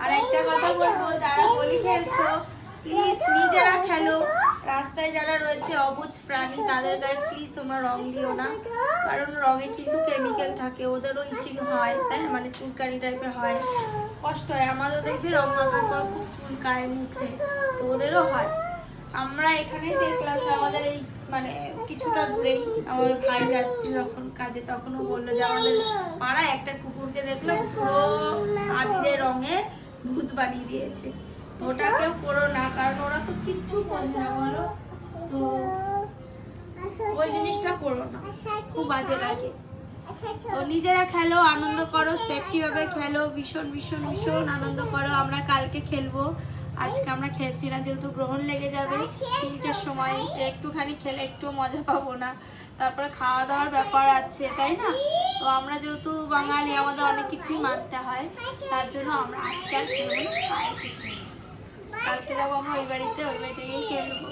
আর একটা কথা বলবো, যারা হোলি খেলছো প্লিজ নিজেরা খেলো। রাস্তায় যারা রয়েছে অবুঝ প্রাণী তাদের গায়ে প্লিজ তোমরা রং দিও না, কারণ রঙে কিন্তু কেমিক্যাল থাকে, ওদেরও ইচিং হয়, তাই না? মানে চুলকানি টাইপের হয়, কষ্ট হয়। আমাদের দেখবি রং মাখার পর খুব চুলকায় মুখে, তো ওদেরও হয়। আমরা এখানেই দেখলাম যে আমাদের এই মানে কিছুটা দূরেই আমার ভাই যাচ্ছে যখন কাজে, তখনও বললো যে আমাদের পাড়ায় একটা কুকুরকে দেখলো পুরো আবিরের রঙে ভূত বানিয়ে দিয়েছে। তো ওটা কেউ করো না, কারণ ওরা তো কিচ্ছু বোঝে না, বলো তো ওই জিনিসটা করো না, খুব বাজে লাগে। তো নিজেরা খেলো, আনন্দ করো, সেফটি ভাবে খেলো, ভীষণ ভীষণ ভীষণ আনন্দ করো। আমরা কালকে খেলবো, আজকে আমরা খেলছি না, যেহেতু গ্রহণ লেগে যাবে 3টের সময়, একটুখানি খেলে একটু মজা পাবো না, তারপরে খাওয়া দাওয়ার ব্যাপার আছে, তাই না? তো আমরা যেহেতু বাঙালি, আমাদের অনেক কিছুই মানতে হয়, তার জন্য আমরা আজকে আর খেলবো না, কালকে যাবো আমরা ওই বাড়িতে, ওই বাড়িতে গিয়ে খেলবো।